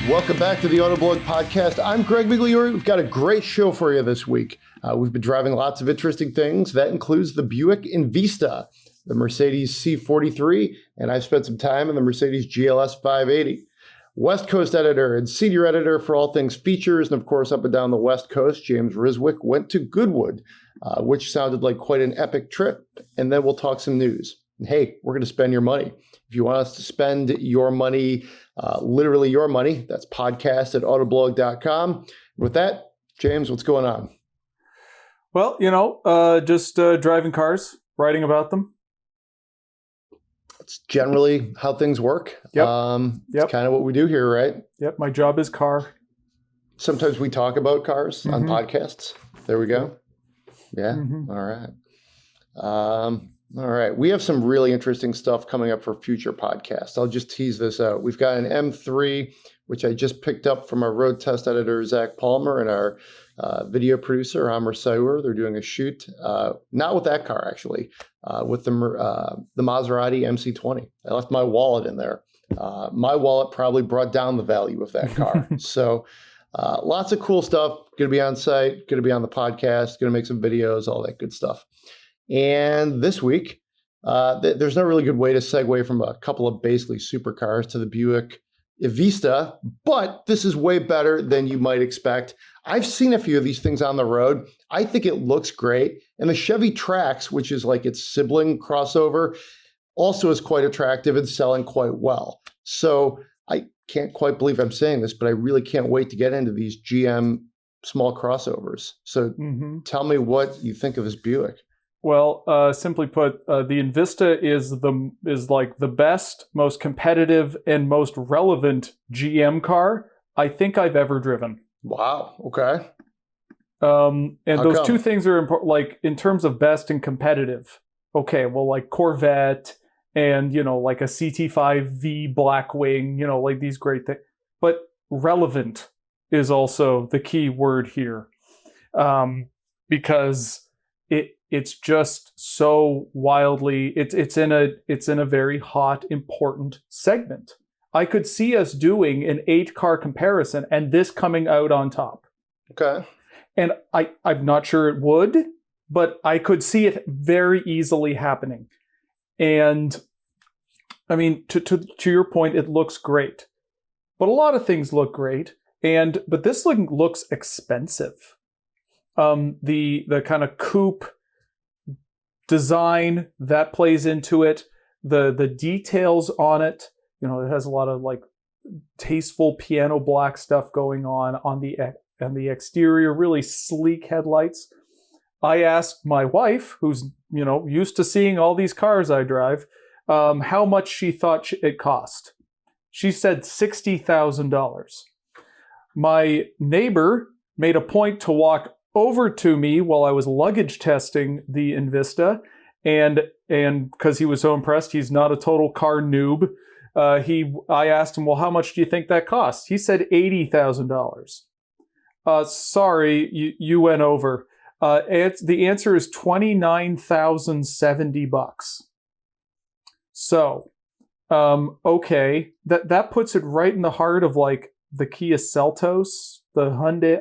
Welcome back to the Autoblog Podcast. I'm Greg Migliore. We've got a great show for you this week. We've been driving lots of interesting things. That includes the Buick Envista, the Mercedes C43, and I've spent some time in the Mercedes GLS 580. West Coast editor and senior editor for all things features, and of course up and down the West Coast, James Riswick went to Goodwood, which sounded like quite an epic trip. And then we'll talk some news. And hey, we're going to spend your money. If you want us to spend your money, literally your money, that's podcast@autoblog.com. With that, James, what's going on? Well, just driving cars, writing about them. It's generally how things work. Yep. It's kind of what we do here, right? Yep. My job is car. Sometimes we talk about cars on podcasts. There we go. Yeah. Mm-hmm. All right. All right. We have some really interesting stuff coming up for future podcasts. I'll just tease this out. We've got an M3, which I just picked up from our road test editor, Zach Palmer, and our video producer, Amr Sayur. They're doing a shoot, not with that car, actually, with the Maserati MC20. I left my wallet in there. My wallet probably brought down the value of that car. So lots of cool stuff. Going to be on site, going to be on the podcast, going to make some videos, all that good stuff. And this week, there's no really good way to segue from a couple of basically supercars to the Buick Envista, but this is way better than you might expect. I've seen a few of these things on the road. I think it looks great. And the Chevy Trax, which is like its sibling crossover, also is quite attractive and selling quite well. So I can't quite believe I'm saying this, but I really can't wait to get into these GM small crossovers. So tell me what you think of this Buick. Well, simply put, the Envista is like the best, most competitive, and most relevant GM car I think I've ever driven. Wow. Okay. And How those come? two things are important, like in terms of best and competitive. Okay, well, like Corvette and, like a CT5V Blackwing, like these great things. But relevant is also the key word here, because it's just so wildly, it's in a very hot, important segment. I could see us doing an 8-car comparison and this coming out on top. Okay. And I'm not sure it would, but I could see it very easily happening. And I mean, to your point, it looks great. But a lot of things look great. But this looks expensive. The kind of coupe design that plays into it, the details on it, it has a lot of like tasteful piano black stuff going on the exterior, really sleek headlights. I asked my wife, who's used to seeing all these cars I drive, how much she thought it cost. She said $60,000. My neighbor made a point to walk over to me while I was luggage testing the Envista, and because he was so impressed, he's not a total car noob. I asked him, well, how much do you think that costs? He said $80,000. Sorry, you went over. The answer is $29,070. So, okay, that puts it right in the heart of like the Kia Seltos, the Honda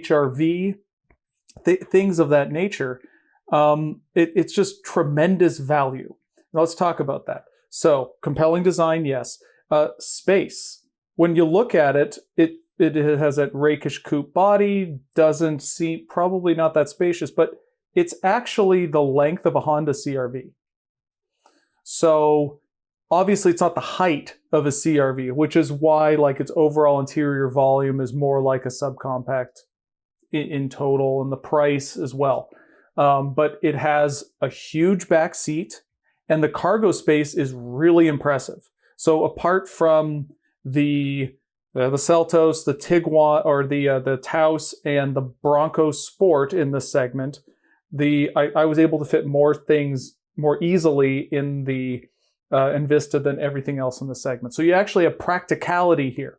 HR-V, things of that nature. It's just tremendous value. Now, let's talk about that. So, compelling design, yes. Space. When you look at it, it has that rakish coupe body, doesn't seem, probably not that spacious, but it's actually the length of a Honda CR-V. So, obviously, it's not the height of a CR-V, which is why like its overall interior volume is more like a subcompact in total, and the price as well. But it has a huge back seat, and the cargo space is really impressive. So apart from the Seltos, the Tiguan, or the Taos, and the Bronco Sport in this segment, I was able to fit more things more easily in the Envista than everything else in the segment. So you actually have practicality here.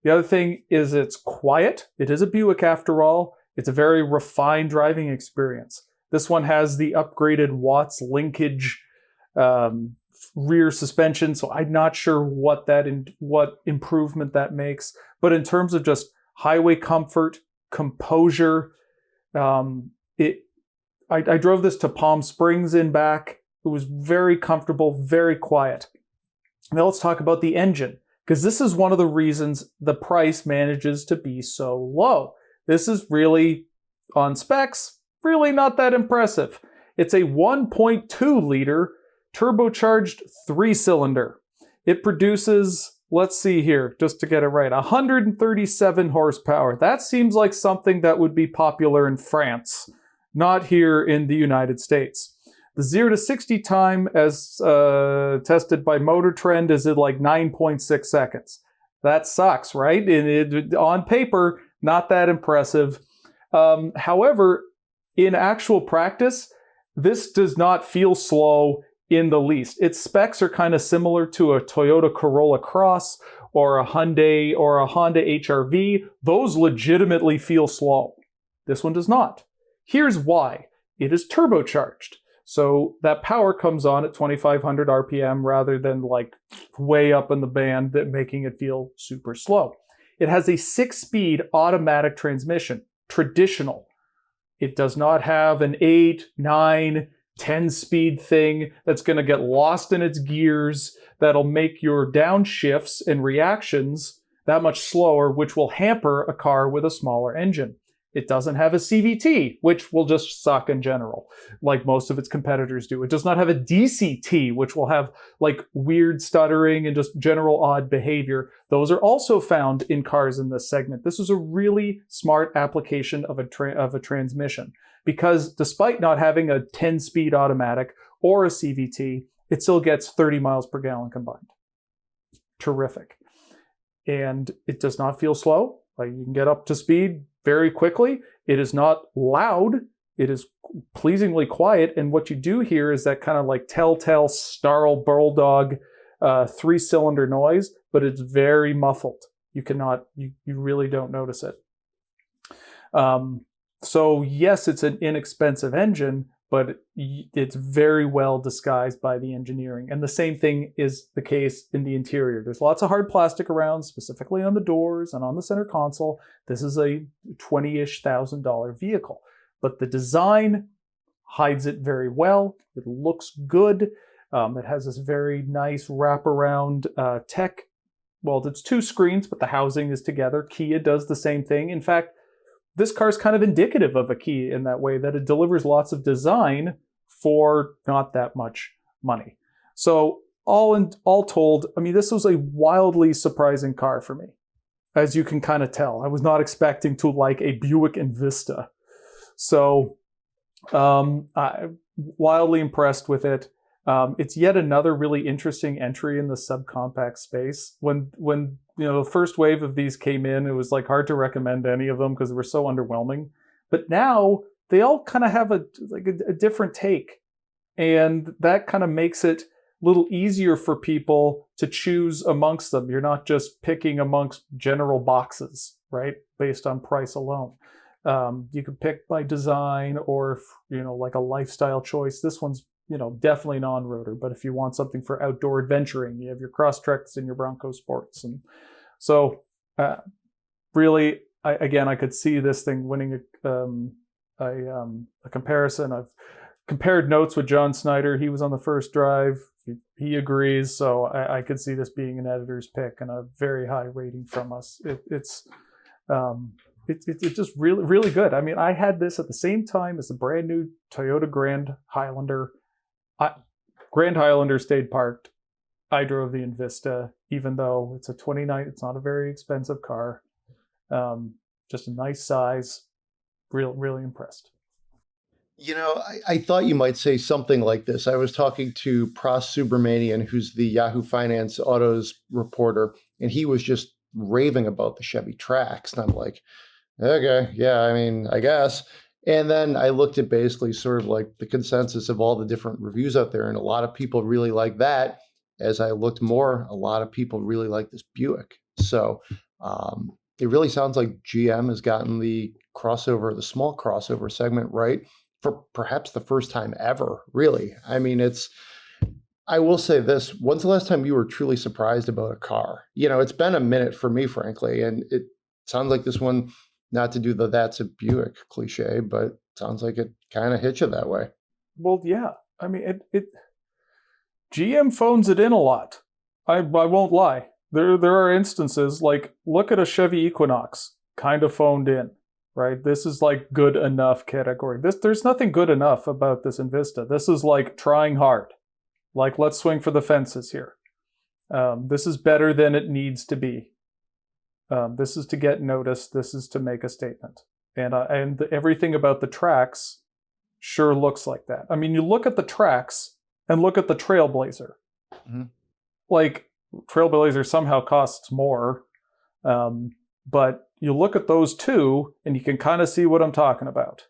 The other thing is it's quiet. It is a Buick after all. It's a very refined driving experience. This one has the upgraded Watts linkage rear suspension, so I'm not sure what improvement that makes. But in terms of just highway comfort, composure, I drove this to Palm Springs and back. It was very comfortable, very quiet. Now let's talk about the engine, because this is one of the reasons the price manages to be so low. This is really, on specs, really not that impressive. It's a 1.2 liter turbocharged 3-cylinder. It produces, let's see here, just to get it right, 137 horsepower. That seems like something that would be popular in France, not here in the United States. The 0 to 60 time, as tested by Motor Trend, is at like 9.6 seconds. That sucks, right? On paper, not that impressive. However, in actual practice, this does not feel slow in the least. Its specs are kind of similar to a Toyota Corolla Cross or a Hyundai or a Honda HR-V. Those legitimately feel slow. This one does not. Here's why. It is turbocharged. So that power comes on at 2,500 RPM rather than like way up in the band, that making it feel super slow. It has a 6-speed automatic transmission, traditional. It does not have an 8, 9, 10-speed thing that's going to get lost in its gears, that'll make your downshifts and reactions that much slower, which will hamper a car with a smaller engine. It doesn't have a CVT, which will just suck in general, like most of its competitors do. It does not have a DCT, which will have like weird stuttering and just general odd behavior. Those are also found in cars in this segment. This is a really smart application of a transmission, because despite not having a 10-speed automatic or a CVT, it still gets 30 miles per gallon combined. Terrific. And it does not feel slow. Like, you can get up to speed very quickly. It is not loud. It is pleasingly quiet. And what you do here is that kind of like telltale snarl bulldog 3-cylinder noise, but it's very muffled. You really don't notice it. So yes, it's an inexpensive engine, but it's very well disguised by the engineering. And the same thing is the case in the interior. There's lots of hard plastic around, specifically on the doors and on the center console. This is a $20,000-ish vehicle, but the design hides it very well. It looks good. It has this very nice wraparound tech. Well, it's 2 screens, but the housing is together. Kia does the same thing. In fact, this car is kind of indicative of a Kia in that way, that it delivers lots of design for not that much money. So all told, I mean, this was a wildly surprising car for me, as you can kind of tell. I was not expecting to like a Buick Envista. So I'm wildly impressed with it. It's yet another really interesting entry in the subcompact space. When the first wave of these came in, it was like hard to recommend any of them because they were so underwhelming. But now they all kind of have a different take, and that kind of makes it a little easier for people to choose amongst them. You're not just picking amongst general boxes, right, based on price alone. You can pick by design or like a lifestyle choice. This one's definitely non-rotor, but if you want something for outdoor adventuring, you have your Crosstreks and your Bronco Sports. And so really, I could see this thing winning a comparison. I've compared notes with John Snyder. He was on the first drive. He agrees. So I could see this being an editor's pick and a very high rating from us. It's just really, really good. I mean, I had this at the same time as the brand new Toyota Grand Highlander. Grand Highlander stayed parked. I drove the Envista, even though it's a 29. It's not a very expensive car. Just a nice size. Really impressed. I thought you might say something like this. I was talking to Pras Subramanian, who's the Yahoo Finance Autos reporter, and he was just raving about the Chevy Trax. And I'm like, okay, yeah, I mean, I guess. And then I looked at basically sort of like the consensus of all the different reviews out there, and a lot of people really like that. As I looked more, a lot of people really like this Buick. So it really sounds like GM has gotten the small crossover segment right for perhaps the first time ever, really. I mean, it's I will say this. When's the last time you were truly surprised about a car? It's been a minute for me, frankly, and it sounds like this one, not to do the "that's a Buick" cliche, but sounds like it kind of hits you that way. Well, yeah. I mean, GM phones it in a lot. I won't lie. There are instances, like, look at a Chevy Equinox, kind of phoned in, right? This is like good enough category. There's nothing good enough about this Envista. This is like trying hard. Like, let's swing for the fences here. This is better than it needs to be. This is to get noticed. This is to make a statement. And everything about the tracks sure looks like that. I mean, you look at the tracks and look at the Trailblazer. Mm-hmm. Like, Trailblazer somehow costs more, but you look at those two and you can kind of see what I'm talking about.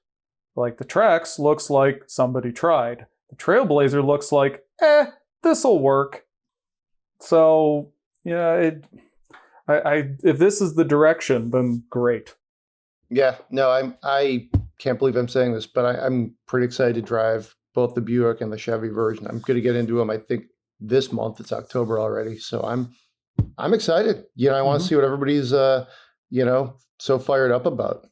Like, the tracks looks like somebody tried. The Trailblazer looks like, this'll work. So, yeah, if this is the direction, then great. Yeah, no, I can't believe I'm saying this, but I'm pretty excited to drive both the Buick and the Chevy version. I'm going to get into them, I think, this month. It's October already, so I'm excited. I want to see what everybody's so fired up about.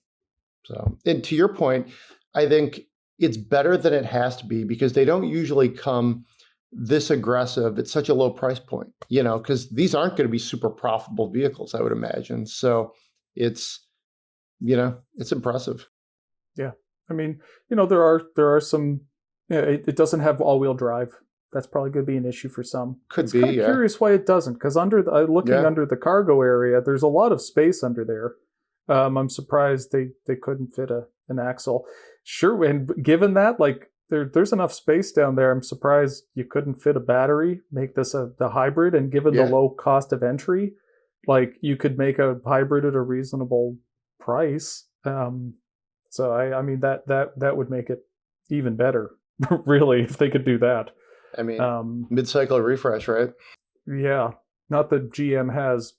So, and to your point, I think it's better than it has to be, because they don't usually come this aggressive at such a low price point, because these aren't going to be super profitable vehicles, I would imagine. So it's impressive. Yeah. I mean, there are some, it doesn't have all-wheel drive. That's probably going to be an issue for some. Could it's be, kind of curious why it doesn't, because under the cargo area, there's a lot of space under there. I'm surprised they couldn't fit an axle. Sure, and given that, like, there's enough space down there, I'm surprised you couldn't fit a battery, make this the hybrid, and given the low cost of entry, like, you could make a hybrid at a reasonable price. So I mean that would make it even better, really, if they could do that. I mean, mid-cycle refresh, right? Yeah, not that GM has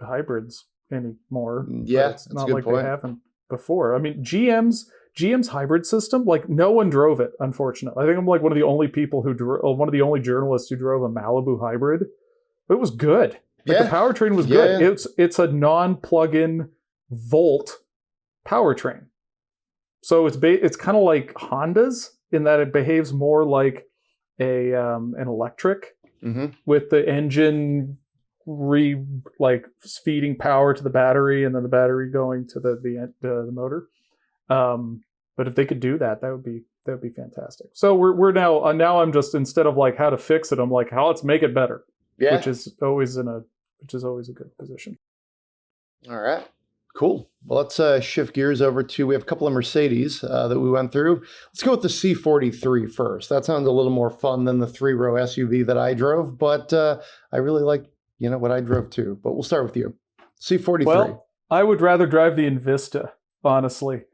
hybrids anymore. Yeah, it's not like they haven't before. I mean, GM's hybrid system, like, no one drove it, unfortunately. I think I'm like one of the only people one of the only journalists who drove a Malibu hybrid. It was good. Like, the powertrain was good. Yeah. It's a non-plug-in Volt powertrain. So it's kind of like Honda's in that it behaves more like an electric, with the engine feeding power to the battery, and then the battery going to the motor. But if they could do that, that would be fantastic. So we're now I'm just, instead of like how to fix it, I'm like, how let's make it better. Yeah. Which is always a good position. All right. Cool. Well, let's shift gears over to, we have a couple of Mercedes that we went through. Let's go with the C43 first. That sounds a little more fun than the 3-row SUV that I drove, but I really like, what I drove too. But we'll start with you. C43. Well, I would rather drive the Envista, honestly.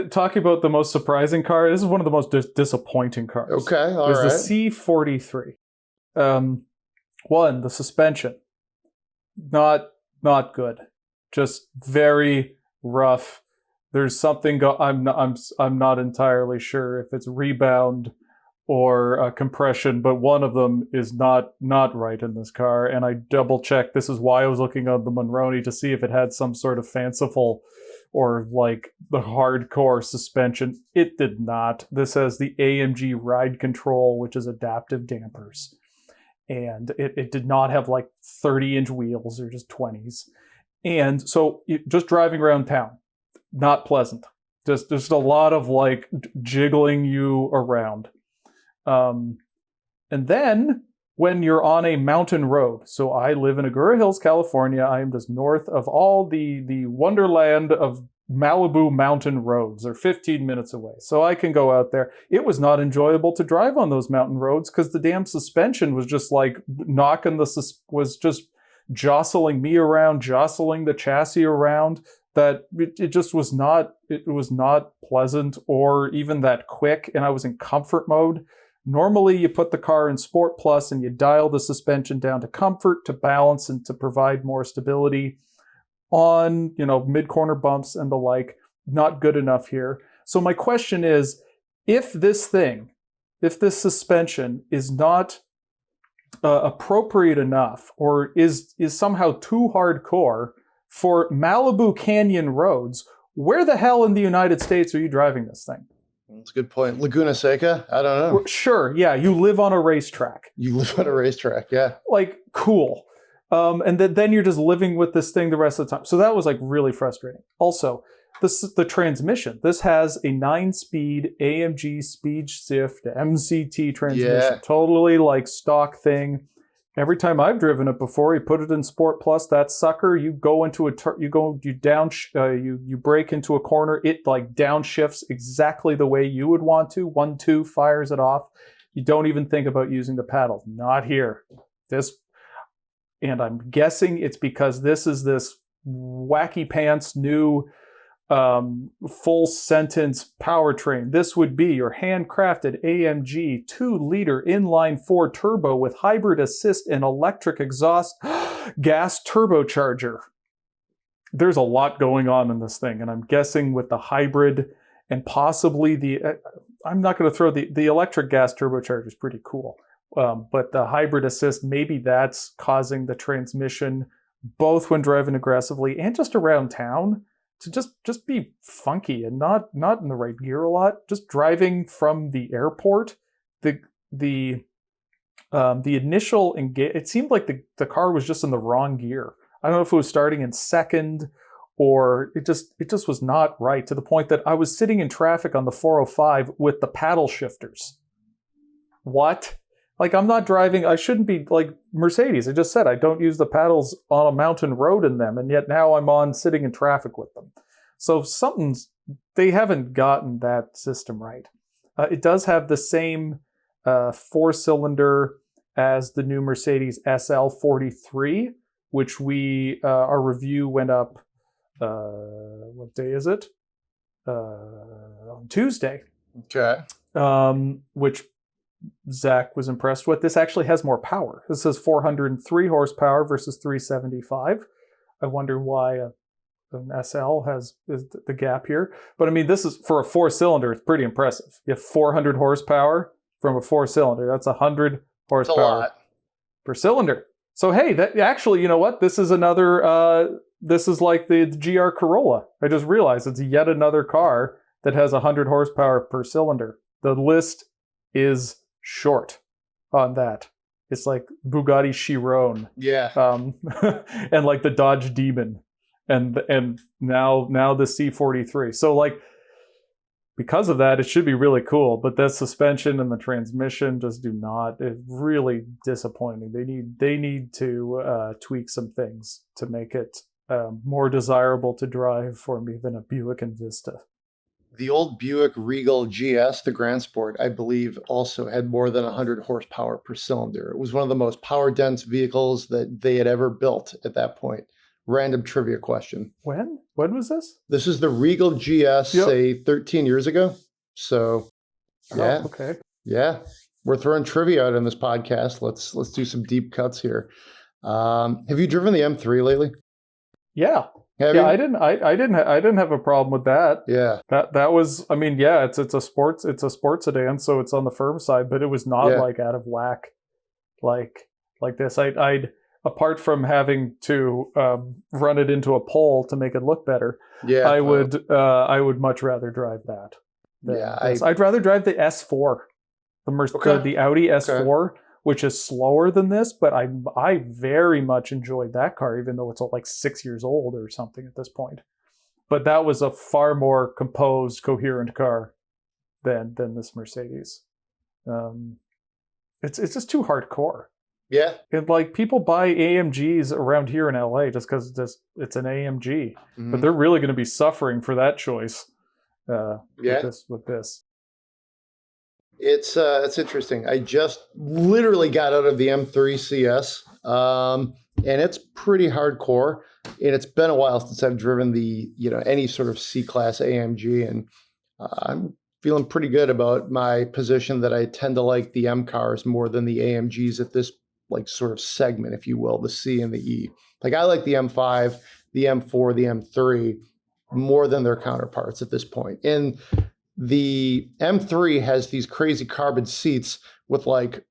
Talking about the most surprising car, this is one of the most disappointing cars. Okay, all right. Is the C43. One, the suspension, not good. Just very rough. There's something I'm not entirely sure if it's rebound or compression, but one of them is not right in this car. And I double checked. This is why I was looking on the Monroney to see if it had some sort of fanciful or like the hardcore suspension. It did not. This has the AMG ride control, which is adaptive dampers. And it did not have like 30-inch wheels or just 20s. And so just driving around town, not pleasant. Just a lot of like jiggling you around. And then when you're on a mountain road, so I live in Agoura Hills, California. I am just north of all the wonderland of Malibu mountain roads. They're 15 minutes away. So I can go out there. It was not enjoyable to drive on those mountain roads because the damn suspension was just like was just jostling me around, jostling the chassis around, that it just was not pleasant or even that quick. And I was in comfort mode. Normally you put the car in Sport Plus and you dial the suspension down to comfort, to balance, and to provide more stability on, mid-corner bumps and the like. Not good enough here. So my question is, if this suspension is not appropriate enough or is somehow too hardcore for Malibu Canyon roads, where the hell in the United States are you driving this thing? That's a good point. Laguna Seca? I don't know. Sure, yeah, you live on a racetrack. You live on a racetrack, yeah. Like, cool. And then you're just living with this thing the rest of the time. So that was like really frustrating. Also, the transmission. This has a 9-speed AMG speed shift MCT transmission. Yeah. Totally like stock thing. Every time I've driven it before, you put it in Sport Plus, that sucker, you go into you brake into a corner, it like downshifts exactly the way you would want to. 1-2 fires it off. You don't even think about using the paddle. Not here. And I'm guessing it's because this is this wacky pants new full sentence powertrain. This would be your handcrafted AMG 2-liter inline-4 turbo with hybrid assist and electric exhaust gas turbocharger. There's a lot going on in this thing, and I'm guessing with the hybrid and possibly I'm not going to throw the electric gas turbocharger is pretty cool, but the hybrid assist, maybe that's causing the transmission, both when driving aggressively and just around town, to just be funky and not in the right gear a lot. Just driving from the airport, the initial engage, it seemed like the car was just in the wrong gear. I don't know if it was starting in second or it just was not right, to the point that I was sitting in traffic on the 405 with the paddle shifters. What? Like, I'm not driving, I shouldn't be like Mercedes. I just said I don't use the paddles on a mountain road in them, and yet now I'm sitting in traffic with them. So they haven't gotten that system right. It does have the same 4-cylinder as the new Mercedes SL43, which our review went up, what day is it? On Tuesday. Okay. Which Zach was impressed with. This actually has more power. This says 403 horsepower versus 375. I wonder why an SL is the gap here. But I mean, this is for a 4-cylinder. It's pretty impressive. You have 400 horsepower from a 4-cylinder. That's 100 horsepower per cylinder. So hey, that actually, you know what? This is another. This is like the GR Corolla. I just realized it's yet another car that has 100 horsepower per cylinder. The list is short on that. It's like Bugatti Chiron, and like the Dodge Demon, and now the C43. So like, because of that, it should be really cool. But the suspension and the transmission just do not. It's really disappointing. They need to tweak some things to make it more desirable to drive for me than a Buick Envista. The old Buick Regal GS, the Grand Sport, I believe also had more than 100 horsepower per cylinder. It was one of the most power-dense vehicles that they had ever built at that point. Random trivia question. When? When was this? This is the Regal GS, say 13 years ago. So, yeah. Oh, okay. Yeah. We're throwing trivia out on this podcast. Let's do some deep cuts here. Have you driven the M3 lately? Yeah. Have you? I didn't have a problem with that. Yeah. That was, I mean, yeah, it's a sports sedan, so it's on the firm side, but it was not like out of whack like this. I'd apart from having to run it into a pole to make it look better, I would much rather drive that. I'd rather drive the S4, the Audi S4, which is slower than this, but I very much enjoyed that car, even though it's like 6 years old or something at this point. But that was a far more composed, coherent car than this Mercedes. It's just too hardcore. Yeah. And like, people buy AMGs around here in LA just because it's an AMG, but they're really going to be suffering for that choice. With this. It's interesting. I just literally got out of the M3 CS, and it's pretty hardcore. And it's been a while since I've driven the any sort of C-Class AMG, and I'm feeling pretty good about my position that I tend to like the M cars more than the AMGs at this like sort of segment, if you will, the C and the E. Like, I like the M5, the M4, the M3 more than their counterparts at this point. And the M3 has these crazy carbon seats with like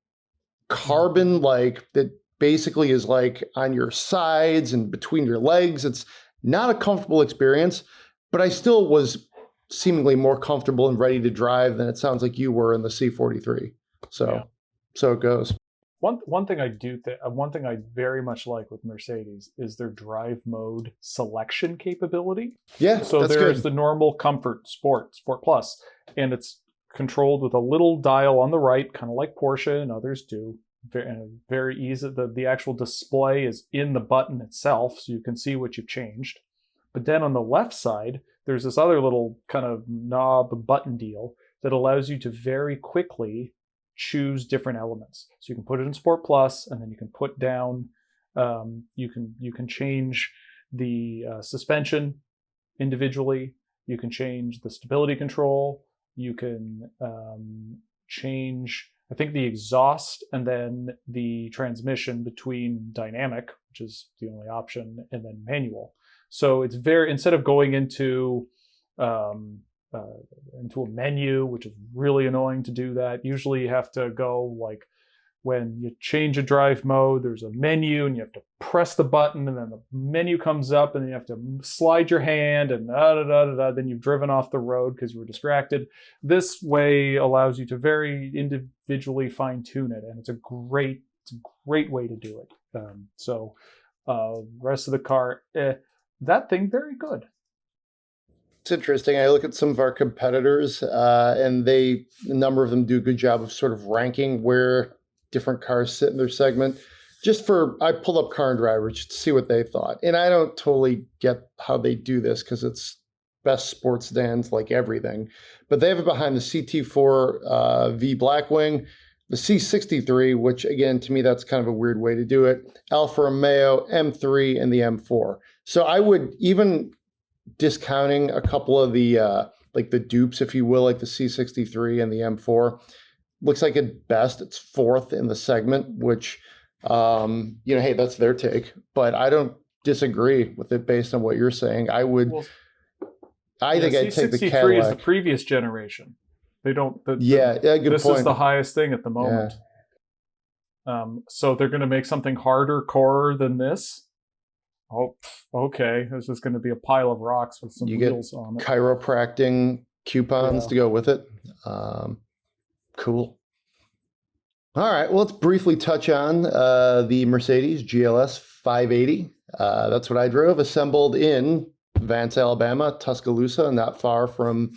carbon, like that basically is like on your sides and between your legs. It's not a comfortable experience, but I still was seemingly more comfortable and ready to drive than it sounds like you were in the C43. So it goes. One thing I very much like with Mercedes is their drive mode selection capability. Yeah, so there's the normal comfort, sport plus, and it's controlled with a little dial on the right, kind of like Porsche and others do. Very easy. The actual display is in the button itself, so you can see what you've changed. But then on the left side, there's this other little kind of knob button deal that allows you to very quickly choose different elements. So you can put it in Sport Plus, and then you can put down, you can change the suspension individually. You can change the stability control. You can change, I think, the exhaust and then the transmission between dynamic, which is the only option, and then manual. So it's instead of going into a menu, which is really annoying to do that. Usually you have to go, like, when you change a drive mode, there's a menu and you have to press the button, and then the menu comes up and you have to slide your hand and then you've driven off the road because you were distracted. This way allows you to very individually fine tune it, and it's a great way to do it. Rest of the car, that thing, very good. It's interesting. I look at some of our competitors, and a number of them do a good job of sort of ranking where different cars sit in their segment. I pulled up Car and Driver just to see what they thought. And I don't totally get how they do this because it's best sports sedans like everything. But they have it behind the CT4 V Blackwing, the C63, which again, to me, that's kind of a weird way to do it, Alfa Romeo, M3, and the M4. So I would, even discounting a couple of the like the dupes, if you will, like the C63 and the M4, looks like at best it's fourth in the segment, which, hey, that's their take. But I don't disagree with it based on what you're saying. I think I'd take the Cadillac. C63 is the previous generation. They don't. Good this point. Is the highest thing at the moment. Yeah. So they're going to make something harder core than this. Oh, okay. This is going to be a pile of rocks with some wheels on it. Chiropractic coupons to go with it. Cool. All right. Well, let's briefly touch on the Mercedes GLS 580. That's what I drove, assembled in Vance, Alabama, Tuscaloosa, not far from,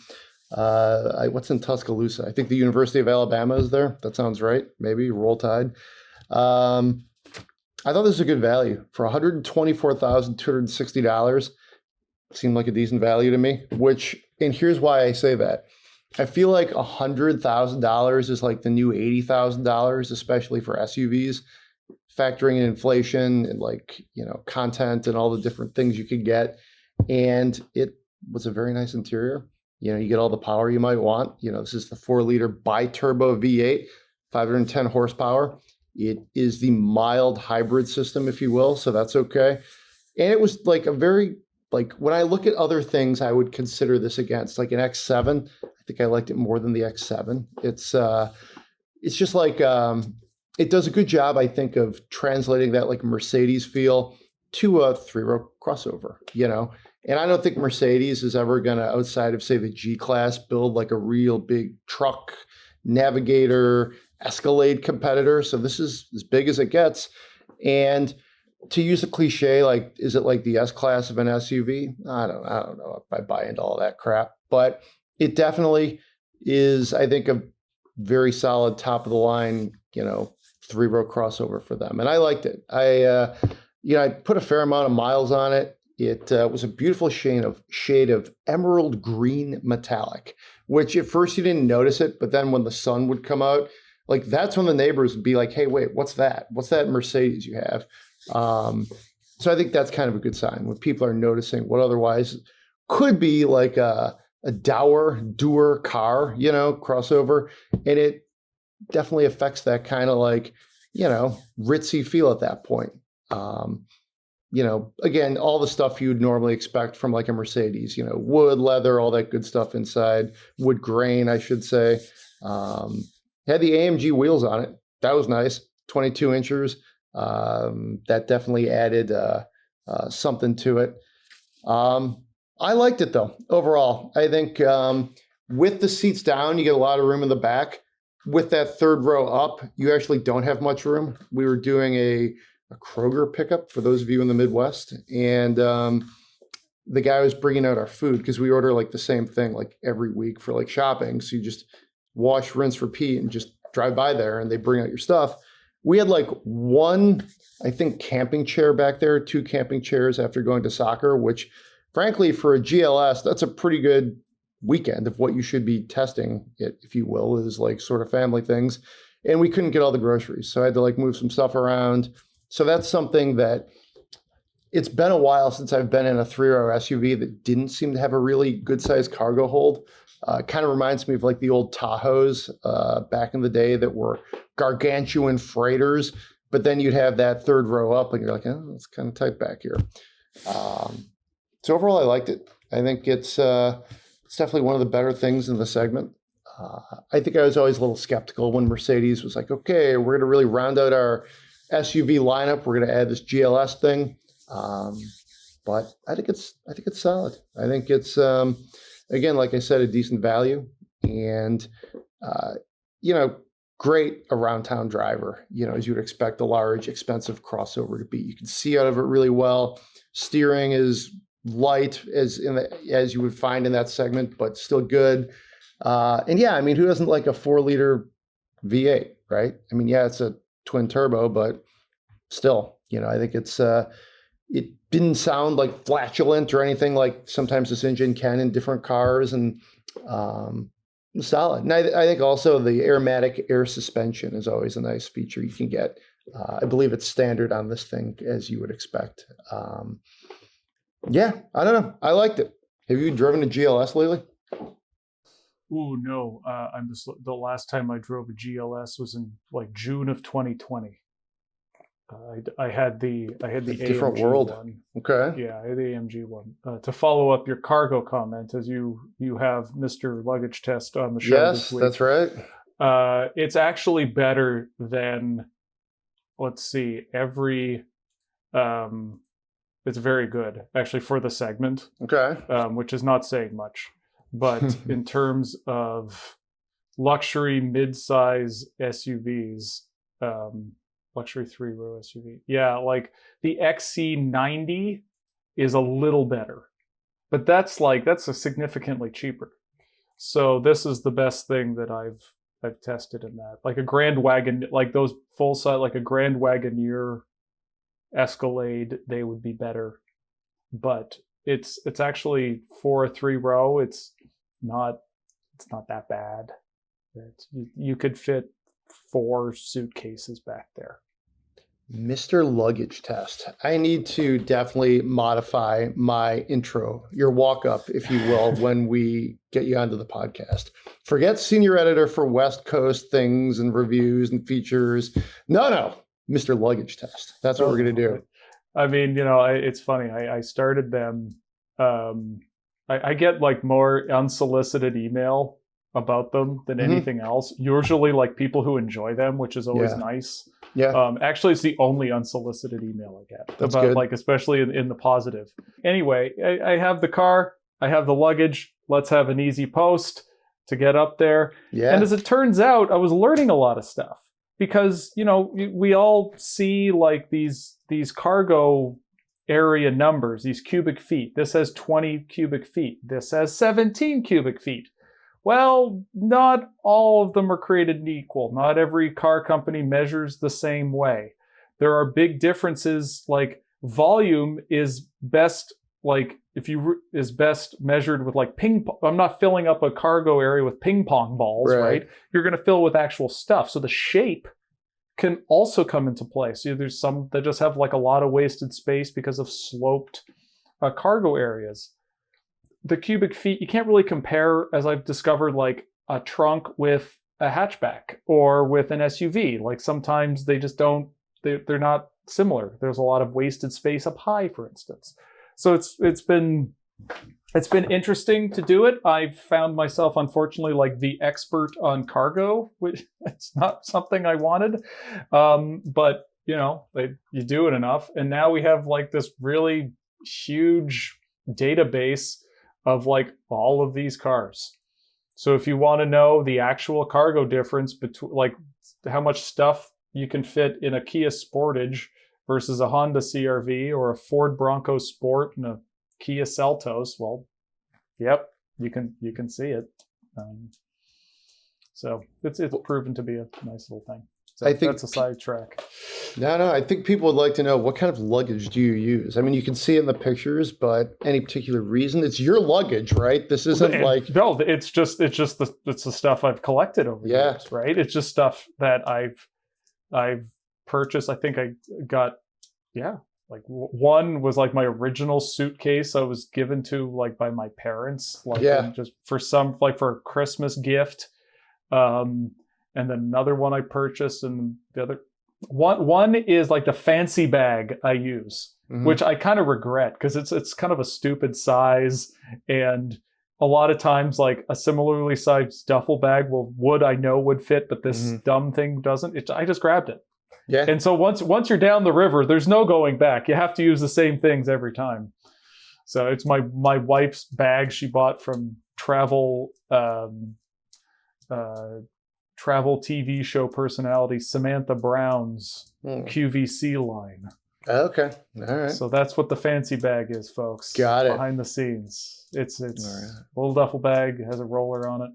what's in Tuscaloosa? I think the University of Alabama is there. That sounds right. Maybe Roll Tide. I thought this was a good value for $124,260. Seemed like a decent value to me, and here's why I say that. I feel like $100,000 is like the new $80,000, especially for SUVs, factoring in inflation and content and all the different things you could get. And it was a very nice interior. You get all the power you might want. This is the 4-liter bi-turbo V8, 510 horsepower. It is the mild hybrid system, if you will, so that's okay. And it was like when I look at other things I would consider this against, like an X7, I think I liked it more than the X7. It's just like, it does a good job, I think, of translating that like Mercedes feel to a 3-row crossover, And I don't think Mercedes is ever going to, outside of, say, the G-Class, build like a real big truck, Navigator, Escalade competitor. So this is as big as it gets. And to use a cliche, like, is it like the S-Class of an SUV? I don't know if I buy into all that crap. But it definitely is, I think, a very solid top-of-the-line, 3-row crossover for them. And I liked it. I put a fair amount of miles on it. It was a beautiful shade of emerald green metallic, which at first you didn't notice it, but then when the sun would come out, like that's when the neighbors would be like, hey, wait, what's that? What's that Mercedes you have? So I think that's kind of a good sign when people are noticing what otherwise could be like a dour car, crossover. And it definitely affects that kind of like, ritzy feel at that point. Again, all the stuff you'd normally expect from like a Mercedes, wood, leather, all that good stuff inside, wood grain, I should say. Had the AMG wheels on it. That was nice. 22 inches. That definitely added something to it. I liked it though, overall. I think with the seats down, you get a lot of room in the back. With that third row up, you actually don't have much room. We were doing a Kroger pickup for those of you in the Midwest. And the guy was bringing out our food because we order like the same thing like every week for like shopping. So you just wash, rinse, repeat, and just drive by there and they bring out your stuff. We had like one, I think, camping chair back there, 2 camping chairs after going to soccer, which frankly, for a GLS, that's a pretty good weekend of what you should be testing it, if you will, is like sort of family things. And we couldn't get all the groceries. So I had to like move some stuff around. So that's something that it's been a while since I've been in a 3-row SUV that didn't seem to have a really good sized cargo hold. Kind of reminds me of like the old Tahoes back in the day that were gargantuan freighters, but then you'd have that third row up and you're like, oh, it's kind of tight back here. So overall, I liked it. I think it's definitely one of the better things in the segment. I think I was always a little skeptical when Mercedes was like, okay, we're going to really round out our SUV lineup. We're going to add this GLS thing. But I think it's solid. I think it's, again, like I said, a decent value and, great around town driver, as you would expect a large, expensive crossover to be. You can see out of it really well. Steering is light as you would find in that segment, but still good. And yeah, I mean, who doesn't like a 4-liter V8, right? I mean, yeah, it's a twin turbo, but still, I think it's, it didn't sound like flatulent or anything like sometimes this engine can in different cars, and solid. And I think also the aromatic air suspension is always a nice feature you can get. I believe it's standard on this thing, as you would expect. Yeah, I don't know. I liked it. Have you driven a GLS lately? Ooh, no. The last time I drove a GLS was in like June of 2020. I had the different AMG world. one. Okay. Yeah, I had the AMG one. To follow up your cargo comment, as you have Mr. Luggage Test on the show this week. Yes, that's right. It's actually better than, let's see, it's very good actually for the segment. Okay. Which is not saying much, but in terms of luxury mid-size SUVs, luxury 3-row SUV. Yeah, like the XC90 is a little better, but that's a significantly cheaper. So this is the best thing that I've tested in that. Like a Grand Wagon, like those full size, like a Grand Wagoneer Escalade, they would be better. But it's actually for a 3-row, it's not that bad. You could fit 4 suitcases back there. Mr. Luggage Test. I need to definitely modify my intro, your walk-up, if you will, when we get you onto the podcast. Forget senior editor for West Coast things and reviews and features. No, Mr. Luggage Test. That's what we're going to do. I mean, it's funny. I started them. I get like more unsolicited email about them than anything else. Usually like people who enjoy them, which is always nice. Yeah. Actually, it's the only unsolicited email I get. That's about good. Like, especially in the positive. Anyway, I have the car. I have the luggage. Let's have an easy post to get up there. Yeah. And as it turns out, I was learning a lot of stuff because, we all see like these cargo area numbers, these cubic feet. This has 20 cubic feet. This has 17 cubic feet. Well, not all of them are created equal. Not every car company measures the same way. There are big differences, like volume is best, is best measured with like ping pong. I'm not filling up a cargo area with ping pong balls, right? You're going to fill with actual stuff. So the shape can also come into play. So there's some that just have like a lot of wasted space because of sloped cargo areas. The cubic feet, you can't really compare, as I've discovered, like a trunk with a hatchback or with an SUV. Like sometimes they just don't, they're not similar. There's a lot of wasted space up high, for instance. So it's been It's been interesting to do it. I've found myself, unfortunately, like the expert on cargo, which it's not something I wanted. But, you know, you do it enough. And now we have like this really huge database of like all of these cars. So if you want to know the actual cargo difference between like how much stuff you can fit in a Kia Sportage versus a Honda CRV or a Ford Bronco Sport and a Kia Seltos, well, yep, you can see it. So it's proven to be a nice little thing. So I think that's a sidetrack. No, I think people would like to know, what kind of luggage do you use? I mean, you can see it in the pictures, but any particular reason? It's your luggage, right? This isn't no, it's the stuff I've collected over the years, right? It's just stuff that I've purchased. I think I got, like one was like my original suitcase I was given to like by my parents, like just for for a Christmas gift. And then another one I purchased, and the other one is like the fancy bag I use, which I kind of regret because it's kind of a stupid size, and a lot of times like a similarly sized duffel bag would fit, but this dumb thing doesn't. I just grabbed it. Yeah. And so once you're down the river, there's no going back. You have to use the same things every time. So it's my wife's bag she bought from travel TV show personality Samantha Brown's QVC line. Okay. All right. So that's what the fancy bag is, folks. Got it. Behind the scenes. It's a little duffel bag, has a roller on it.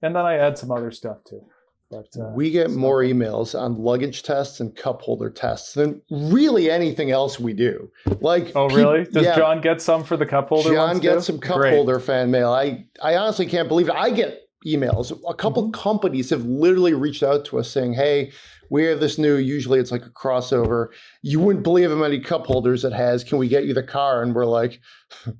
And then I add some other stuff too. But, we get more emails on luggage tests and cup holder tests than really anything else we do. Like, really? Does John get some for the cup holder? John gets some cup holder fan mail. I honestly can't believe it. I get emails. A couple companies have literally reached out to us saying, "Hey, we have this new. Usually, it's like a crossover. You wouldn't believe how many cup holders it has. Can we get you the car?" And we're like,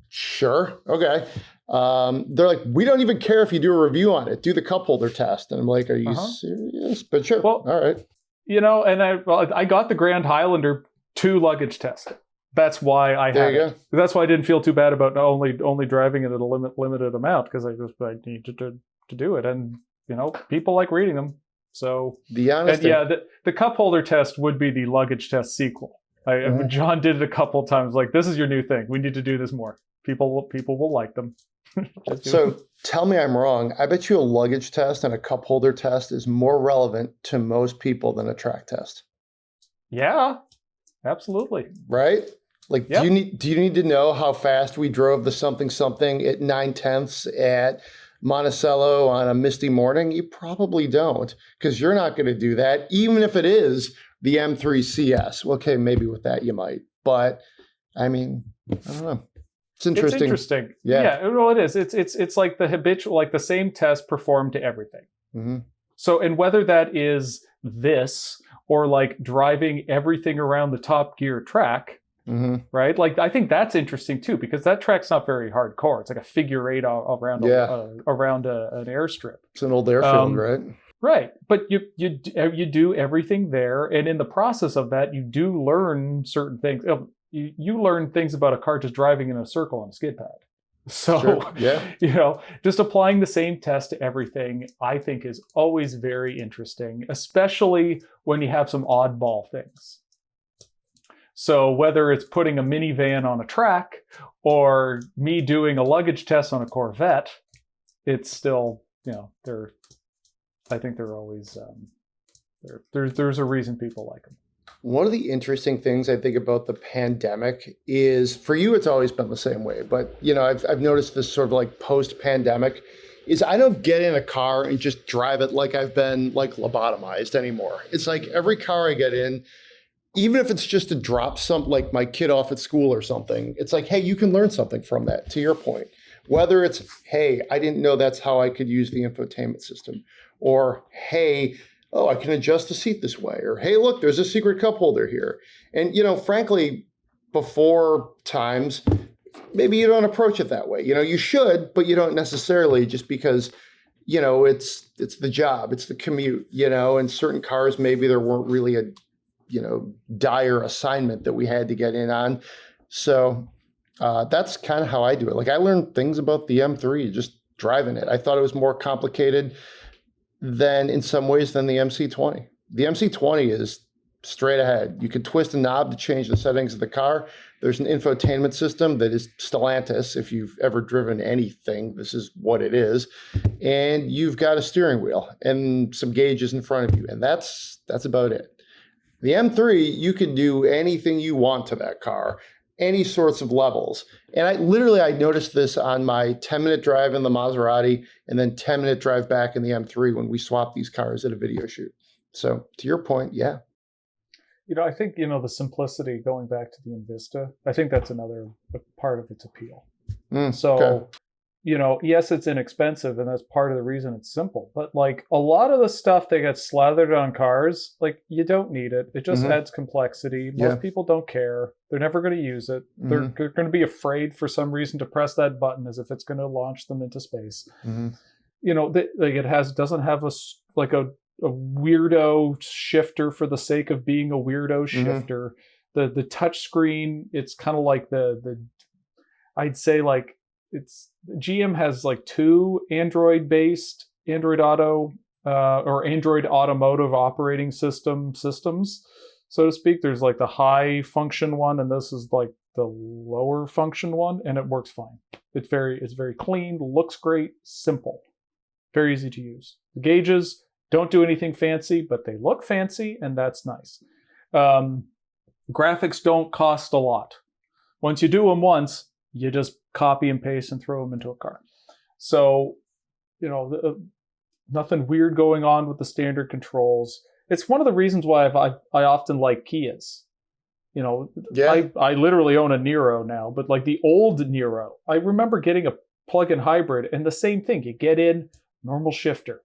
"Sure, okay." They're like, "We don't even care if you do a review on it. Do the cup holder test." And I'm like, "Are you serious?" But sure. Well, all right. You know, and I got the Grand Highlander 2 luggage test. That's why I had it. That's why I didn't feel too bad about only driving it at a limited amount, because I need to do it. And, you know, people like reading them. So the cup holder test would be the luggage test sequel. John did it a couple of times. Like, this is your new thing. We need to do this more. People will like them. So tell me I'm wrong. I bet you a luggage test and a cup holder test is more relevant to most people than a track test. Yeah, absolutely. Right? Like, do you need to know how fast we drove the something at 9/10 at Monticello on a misty morning? You probably don't, because you're not going to do that, even if it is the M3 CS. Well, okay, maybe with that you might, but I mean, I don't know. It's interesting. It's interesting. Yeah. Well, it is. It's like the habitual, like the same test performed to everything. Mm-hmm. So, and whether that is this or like driving everything around the Top Gear track, right? Like, I think that's interesting too, because that track's not very hardcore. It's like a figure eight around an airstrip. It's an old airfield, right? Right, but you do everything there, and in the process of that, you do learn certain things. You learn things about a car just driving in a circle on a skid pad. So, you know, just applying the same test to everything, I think, is always very interesting, especially when you have some oddball things. So whether it's putting a minivan on a track or me doing a luggage test on a Corvette, it's still, you know, I think they're always, there's a reason people like them. One of the interesting things I think about the pandemic is, for you, it's always been the same way, but, you know, I've noticed this sort of like post-pandemic is I don't get in a car and just drive it like I've been like lobotomized anymore. It's like every car I get in, even if it's just to drop like my kid off at school or something, it's like, hey, you can learn something from that, to your point. Whether it's, hey, I didn't know that's how I could use the infotainment system, or, hey, I can adjust the seat this way, or, hey, look, there's a secret cup holder here. And, you know, frankly, before times, maybe you don't approach it that way. You know, you should, but you don't necessarily, just because, you know, it's the job, it's the commute, you know, and certain cars, maybe there weren't really a, you know, dire assignment that we had to get in on. So That's kind of how I do it. Like I learned things about the M3 just driving it. I thought it was more complicated than in some ways than the MC20. The MC20 is straight ahead. You can twist a knob to change the settings of the car. There's an infotainment system that is Stellantis. If you've ever driven anything, this is what it is. And you've got a steering wheel and some gauges in front of you. And that's about it. The M3, you can do anything you want to that car, any sorts of levels. And I noticed this on my 10-minute drive in the Maserati and then 10-minute drive back in the M3 when we swapped these cars at a video shoot. So to your point, yeah. I think, the simplicity going back to the Envista, I think that's another part of its appeal. Okay. Yes, it's inexpensive, and that's part of the reason it's simple. But like a lot of the stuff that gets slathered on cars, like you don't need it. It just adds complexity. Most people don't care. They're never going to use it. They're going to be afraid for some reason to press that button as if it's going to launch them into space. It doesn't have a weirdo shifter for the sake of being a weirdo shifter. The touch screen, it's kind of like I'd say like GM has like two Android Auto or Android automotive operating systems, so to speak. There's like the high function one, and this is like the lower function one, and it works fine. It's very clean, looks great, simple, very easy to use. The gauges don't do anything fancy, but they look fancy, and that's nice. Graphics don't cost a lot. Once you do them once, you just copy and paste and throw them into a car. So, nothing weird going on with the standard controls. It's one of the reasons why I often like Kias. I literally own a Niro now, but like the old Niro, I remember getting a plug-in hybrid and the same thing. You get in, normal shifter,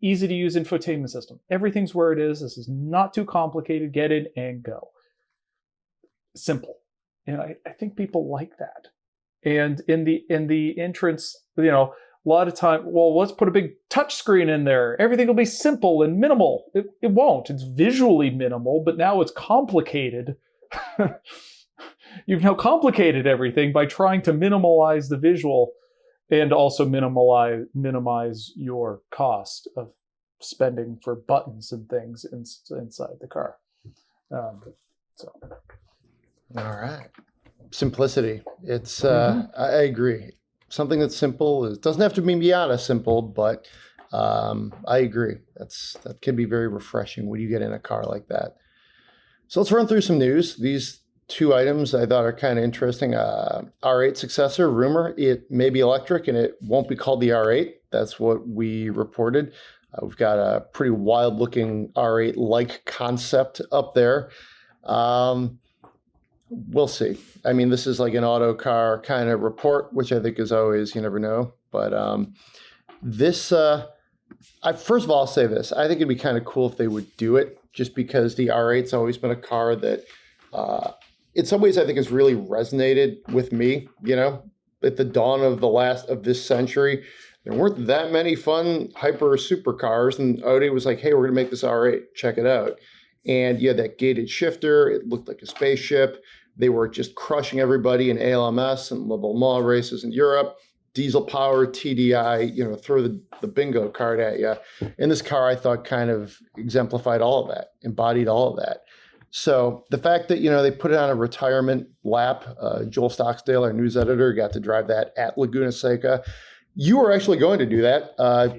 easy to use infotainment system. Everything's where it is. This is not too complicated. Get in and go. Simple. And I think people like that. And in the entrance, a lot of time, let's put a big touch screen in there. Everything will be simple and minimal. It won't. It's visually minimal, but now it's complicated. You've now complicated everything by trying to minimalize the visual and also minimize your cost of spending for buttons and things inside the car. All right. Simplicity. It's, I agree. Something that's simple. It doesn't have to be Miata simple, but I agree. That can be very refreshing when you get in a car like that. So let's run through some news. These two items I thought are kind of interesting. R8 Successor Rumor. It may be electric and it won't be called the R8. That's what we reported. We've got a pretty wild-looking R8-like concept up there. We'll see. I mean, this is like an auto car kind of report, which I think is always, you never know. But first of all, I'll say this. I think it'd be kind of cool if they would do it, just because the R8's always been a car that, in some ways, I think has really resonated with me. At the dawn of this century, there weren't that many fun hyper supercars, and Audi was like, hey, we're going to make this R8. Check it out. And you had that gated shifter. It looked like a spaceship. They were just crushing everybody in ALMS and Le Mans races in Europe. Diesel power, TDI, throw the bingo card at you. And this car, I thought, kind of exemplified all of that, embodied all of that. So the fact that, they put it on a retirement lap, Joel Stocksdale, our news editor, got to drive that at Laguna Seca. You were actually going to do that. Got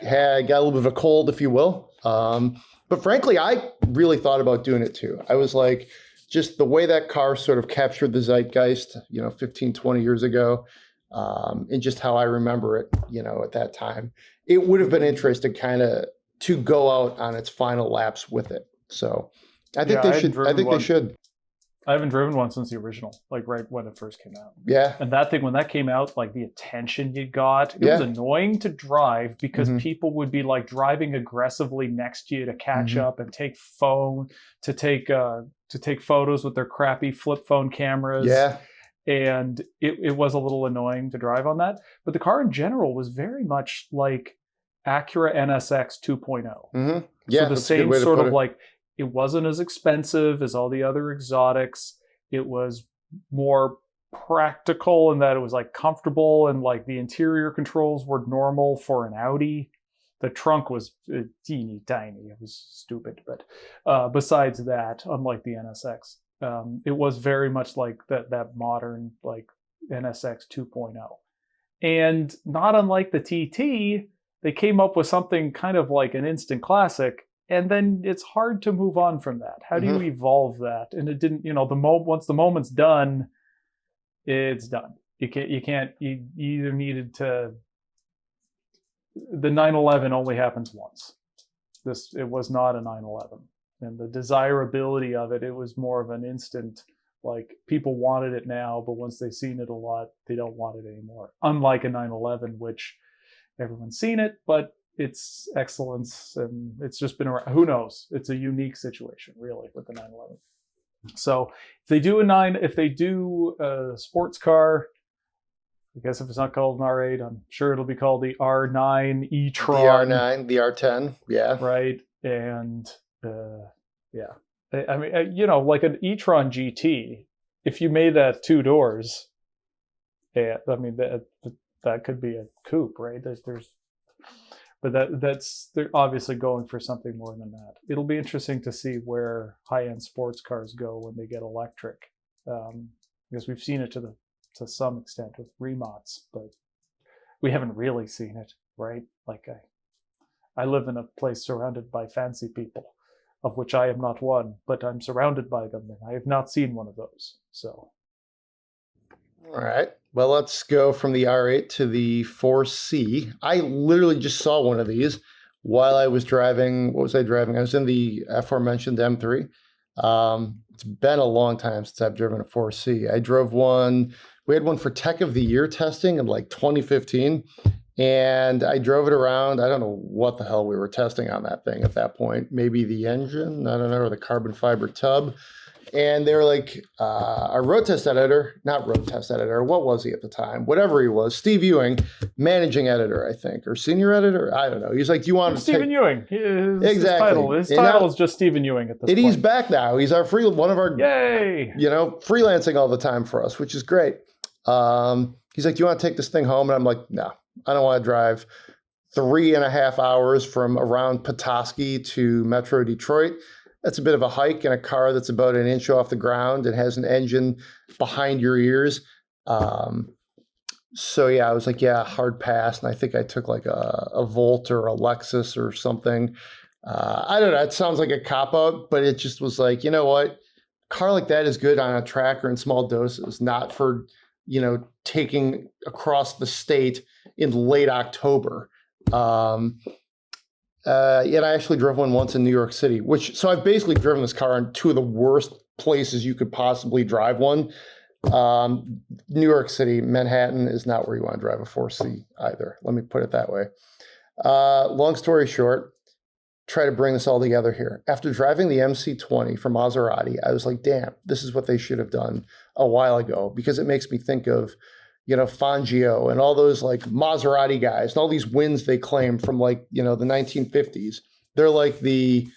a little bit of a cold, if you will. But frankly, I really thought about doing it too. I was like, just the way that car sort of captured the zeitgeist, 15, 20 years ago, and just how I remember it, at that time, it would have been interesting to go out on its final laps with it. So I think they should. I haven't driven one since the original, like right when it first came out. Yeah. And that thing, when that came out, like the attention you got, it was annoying to drive because people would be like driving aggressively next to you to catch up and take photos with their crappy flip phone cameras. Yeah. And it was a little annoying to drive on that. But the car in general was very much like Acura NSX 2.0. Yeah. So the same sort of like, it wasn't as expensive as all the other exotics. It was more practical in that it was like comfortable and like the interior controls were normal for an Audi. The trunk was teeny tiny. It was stupid. But besides that, unlike the NSX, it was very much like that modern like NSX 2.0. And not unlike the TT, they came up with something kind of like an instant classic. And then it's hard to move on from that. How do you evolve that? And it didn't, once the moment's done, it's done. You either needed to, the 911 only happens once. It was not a 911. And the desirability of it was more of an instant, like people wanted it now, but once they've seen it a lot, they don't want it anymore. Unlike a 911, which everyone's seen it, but it's excellence and it's just been around. Who knows? It's a unique situation, really, with the 911. So if they do a sports car, I guess if it's not called an R8, I'm sure it'll be called the R9 e-tron. The R9, the R10, yeah. Right, and yeah. I mean, like an e-tron GT, if you made that 2 doors, I mean, that could be a coupe, right? They're obviously going for something more than that. It'll be interesting to see where high-end sports cars go when they get electric, because we've seen it to some extent with remots, but we haven't really seen it, right? Like I live in a place surrounded by fancy people, of which I am not one, but I'm surrounded by them, and I have not seen one of those. So, all right. Well, let's go from the R8 to the 4C. I literally just saw one of these while I was driving. What was I driving? I was in the aforementioned M3. It's been a long time since I've driven a 4C. I drove one. We had one for Tech of the Year testing in like 2015. And I drove it around. I don't know what the hell we were testing on that thing at that point. Maybe the engine, I don't know, or the carbon fiber tub. And they were like, our not road test editor, what was he at the time? Whatever he was, Steve Ewing, managing editor, I think, or senior editor. I don't know. He's like, do you want to Stephen Ewing. Exactly. His title is just Stephen Ewing at this point. He's back now. He's one of our, yay, freelancing all the time for us, which is great. He's like, do you want to take this thing home? And I'm like, no. I don't want to drive 3.5 hours from around Petoskey to Metro Detroit. That's a bit of a hike in a car that's about an inch off the ground and has an engine behind your ears. So yeah, I was like, yeah, hard pass. And I think I took like a Volt or a Lexus or something. I don't know. It sounds like a cop-out, but it just was like, you know what? A car like that is good on a track or in small doses, not for, taking across the state in late October. Yet I actually drove one once in New York City, so I've basically driven this car in 2 of the worst places you could possibly drive one. New York City, Manhattan is not where you want to drive a 4C either. Let me put it that way. Long story short, try to bring this all together here. After driving the MC20 from Maserati, I was like, damn, this is what they should have done a while ago, because it makes me think of, Fangio and all those like Maserati guys and all these wins they claim from like, the 1950s. They're like the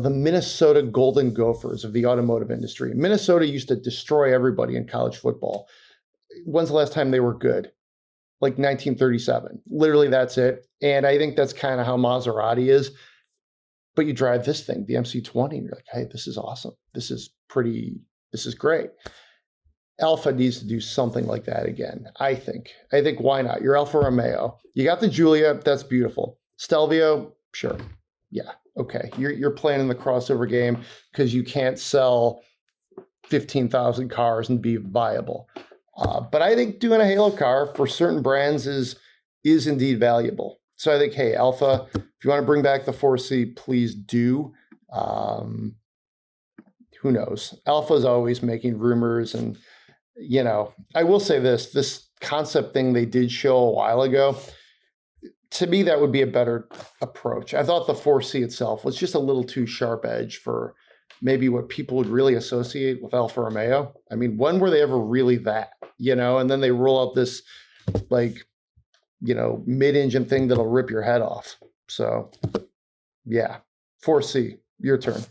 Minnesota Golden Gophers of the automotive industry. Minnesota used to destroy everybody in college football. When's the last time they were good? Like 1937. Literally, that's it. And I think that's kind of how Maserati is. But you drive this thing, the MC20, and you're like, hey, this is awesome. This is great. Alfa needs to do something like that again, I think. Why not? Your Alfa Romeo. You got the Giulia, that's beautiful. Stelvio, sure. Yeah, okay. You're playing in the crossover game because you can't sell 15,000 cars and be viable. But I think doing a halo car for certain brands is indeed valuable. So I think, hey, Alfa, if you want to bring back the 4C, please do. Who knows? Alfa is always making rumors, and I will say this concept thing they did show a while ago, to me, that would be a better approach. I thought the 4C itself was just a little too sharp edge for maybe what people would really associate with Alfa Romeo. I mean, when were they ever really that, and then they roll out this like, mid-engine thing that'll rip your head off. So yeah, 4C, your turn.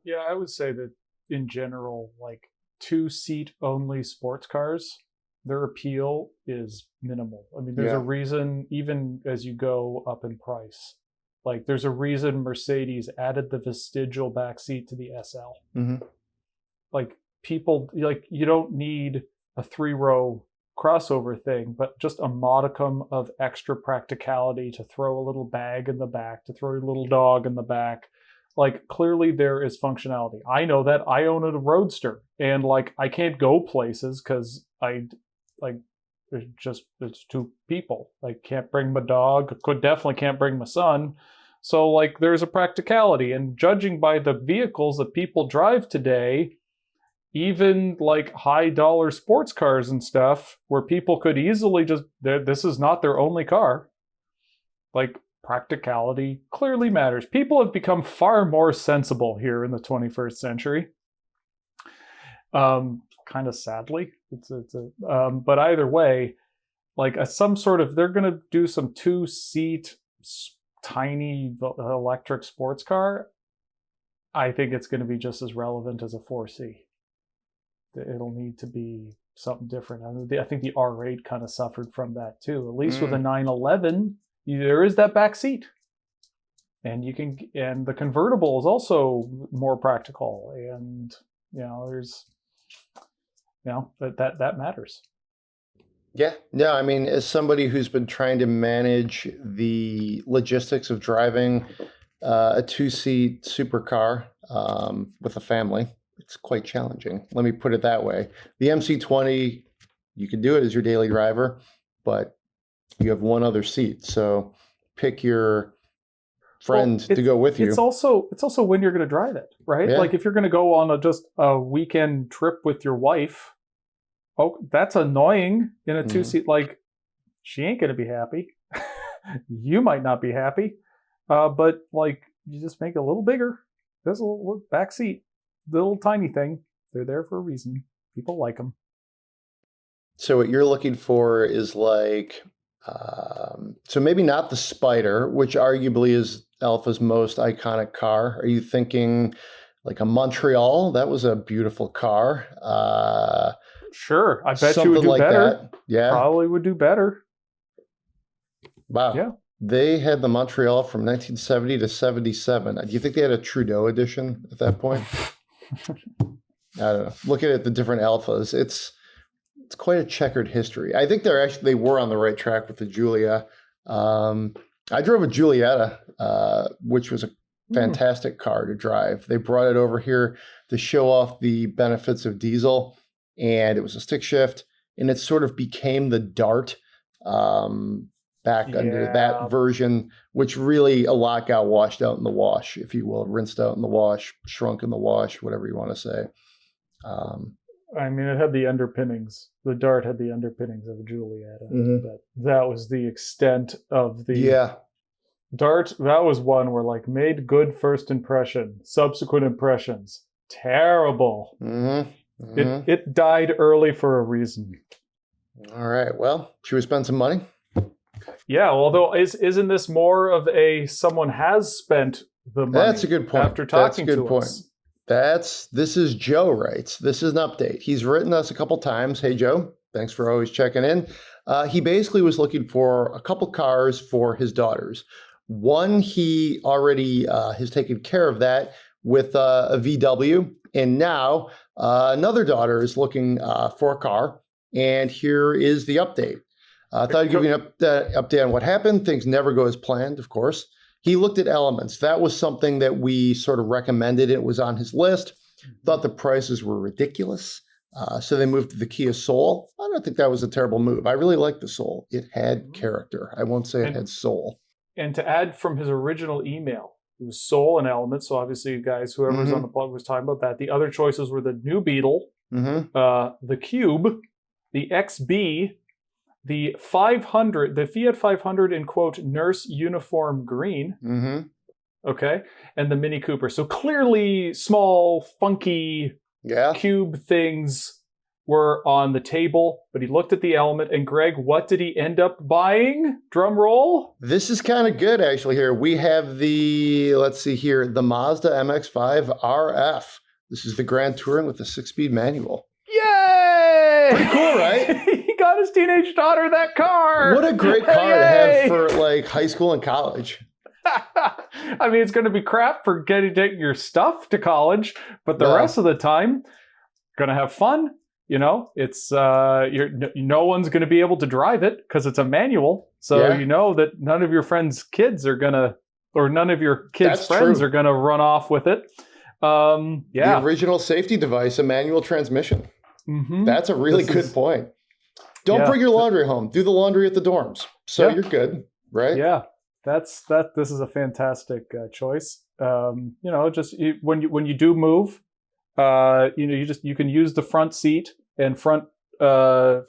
Yeah, I would say that in general, like two-seat only sports cars, their appeal is minimal. I mean, there's a reason, even as you go up in price, like there's a reason Mercedes added the vestigial back seat to the SL. Mm-hmm. Like people, like you don't need a 3-row crossover thing, but just a modicum of extra practicality to throw a little bag in the back, to throw your little dog in the back. Like clearly there is functionality. I know that. I own a Roadster, and like I can't go places because it's two people. I can't bring my dog. Definitely can't bring my son. So like there's a practicality, and judging by the vehicles that people drive today, even like high dollar sports cars and stuff where people could easily just, this is not their only car. Like practicality clearly matters. People have become far more sensible here in the 21st century. Kind of sadly, but either way, like some sort of, they're going to do some 2-seat tiny electric sports car. I think it's going to be just as relevant as a 4C. It'll need to be something different. I think the R8 kind of suffered from that too. At least with a 911, there is that back seat, and the convertible is also more practical, and that matters. Yeah. I mean, as somebody who's been trying to manage the logistics of driving a 2-seat supercar with a family, it's quite challenging. Let me put it that way. The MC20, you can do it as your daily driver, but you have one other seat. So pick your friend to go with you. It's also when you're going to drive it, right? Yeah. Like if you're going to go on just a weekend trip with your wife, that's annoying in a 2-seat. Like she ain't going to be happy. You might not be happy, but like you just make it a little bigger. There's a little back seat. Little tiny thing. They're there for a reason. People like them. So what you're looking for is like, so maybe not the Spider, which arguably is Alfa's most iconic car. Are you thinking like a Montreal? That was a beautiful car. Sure. I bet you would do like better. That. Yeah. Probably would do better. Wow. Yeah. They had the Montreal from 1970 to 77. Do you think they had a Trudeau edition at that point? I don't know. Looking at the different Alfas, it's quite a checkered history. I think they were on the right track with the Giulia. I drove a Giulietta, which was a fantastic car to drive. They brought it over here to show off the benefits of diesel, and it was a stick shift, and it sort of became the Dart back under that version, which really a lot got washed out in the wash, if you will, rinsed out in the wash, shrunk in the wash, whatever you want to say. I mean, it had the underpinnings. The Dart had the underpinnings of a Giulietta, but that was the extent of the Dart. That was one where like made good first impression, subsequent impressions terrible. It died early for a reason. All right. Well, should we spend some money? Yeah, although isn't this more of someone has spent the money? That's a good point. After talking That's a good to point. us. This is Joe writes. This is an update. He's written us a couple times. Hey, Joe, thanks for always checking in. He basically was looking for a couple cars for his daughters. One, he already has taken care of that with a VW. And now another daughter is looking for a car. And here is the update. I thought I'd give you an update on what happened. Things never go as planned, of course. He looked at elements. That was something that we sort of recommended. It was on his list. Thought the prices were ridiculous. So they moved to the Kia Soul. I don't think that was a terrible move. I really liked the Soul. It had character. I won't say it had soul. And to add from his original email, it was Soul and Element. So obviously, you guys, whoever's on the blog was talking about that. The other choices were the new Beetle, the Cube, the XB, the 500, the Fiat 500 in quote nurse uniform green, okay, and the Mini Cooper. So clearly, small, funky cube things were on the table. But he looked at the Element, and Greg, what did he end up buying? Drum roll. This is kind of good, actually. Here we have the Mazda MX-5 RF. This is the Grand Touring with a 6-speed manual. Yay! Pretty cool, right? He got his teenage daughter that car. What a great car to have for like high school and college. I mean, it's going to be crap for getting your stuff to college, but the rest of the time, going to have fun. You know, it's no one's going to be able to drive it because it's a manual. So you know that none of your friends' kids are going to, or none of your kids' friends are going to run off with it. The original safety device, a manual transmission. Mm-hmm. That's a really good point. Don't bring your laundry home. Do the laundry at the dorms. So you're good, right? Yeah, this is a fantastic choice. You know, just when you do move, you can use the front seat and the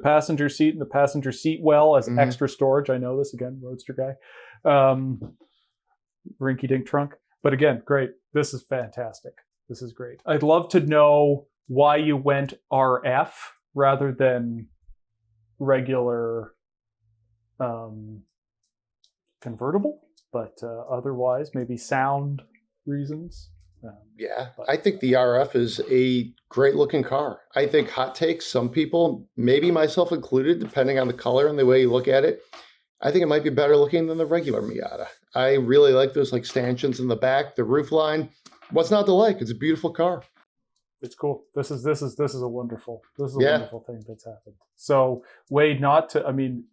passenger seat and the passenger seat well as extra storage. I know this, again, roadster guy. Rinky dink trunk. But again, great. This is fantastic. This is great. I'd love to know why you went RF rather than regular convertible, but otherwise maybe sound reasons. I think the RF is a great looking car. I think hot takes, some people, maybe myself included, depending on the color and the way you look at it, I think it might be better looking than the regular Miata. I really like those like stanchions in the back, the roof line. What's not to like? It's a beautiful car. It's cool. This is a wonderful wonderful thing that's happened. So Wade,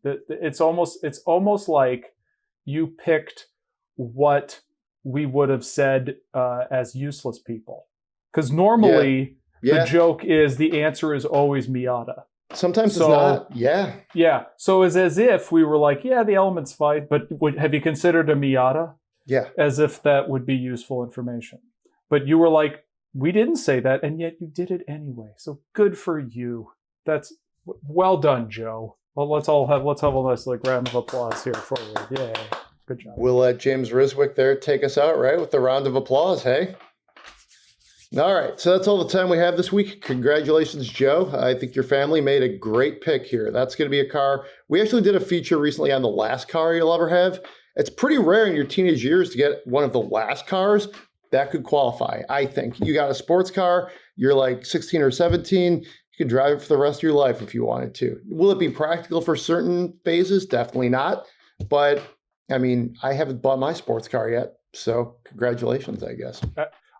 it's almost like you picked what we would have said as useless people, because normally the joke is the answer is always Miata. Sometimes it's not. Yeah. So it's as if we were like, the Element's fine, but have you considered a Miata? Yeah. As if that would be useful information. But you were like, we didn't say that, and yet you did it anyway. So good for you. That's well done, Joe. Well, let's have a nice round of applause here for you. Yay. Good job. We'll let James Riswick there take us out, right, with the round of applause, hey? All right, so that's all the time we have this week. Congratulations, Joe. I think your family made a great pick here. That's going to be a car. We actually did a feature recently on the last car you'll ever have. It's pretty rare in your teenage years to get one of the last cars. That could qualify, I think. You got a sports car, you're like 16 or 17, you could drive it for the rest of your life if you wanted to. Will it be practical for certain phases? Definitely not. But, I mean, I haven't bought my sports car yet, so congratulations, I guess.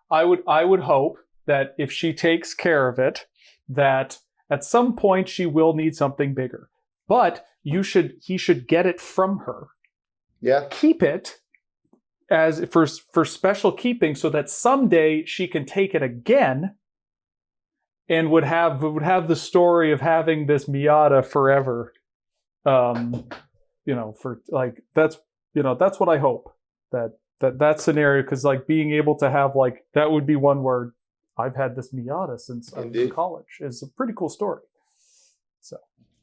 I would hope that if she takes care of it, that at some point she will need something bigger. But he should get it from her. Yeah. Keep it as for special keeping, so that someday she can take it again and would have the story of having this Miata forever. For like that's what I hope that scenario, because like being able to have like that would be one word. I've had this Miata since I was in college. Is a pretty cool story. So,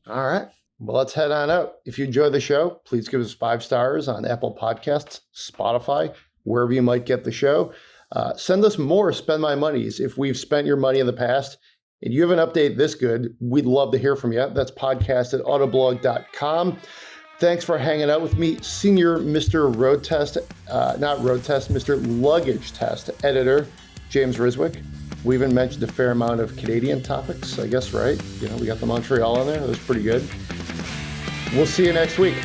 all right. Well, let's head on out. If you enjoy the show, please give us 5 stars on Apple Podcasts, Spotify, wherever you might get the show. Send us more Spend My Monies. If we've spent your money in the past and you have an update this good, we'd love to hear from you. That's podcast@autoblog.com. Thanks for hanging out with me, Senior Mr. Mr. Luggage Test Editor, James Riswick. We even mentioned a fair amount of Canadian topics, I guess, right? We got the Montreal in there. That was pretty good. We'll see you next week.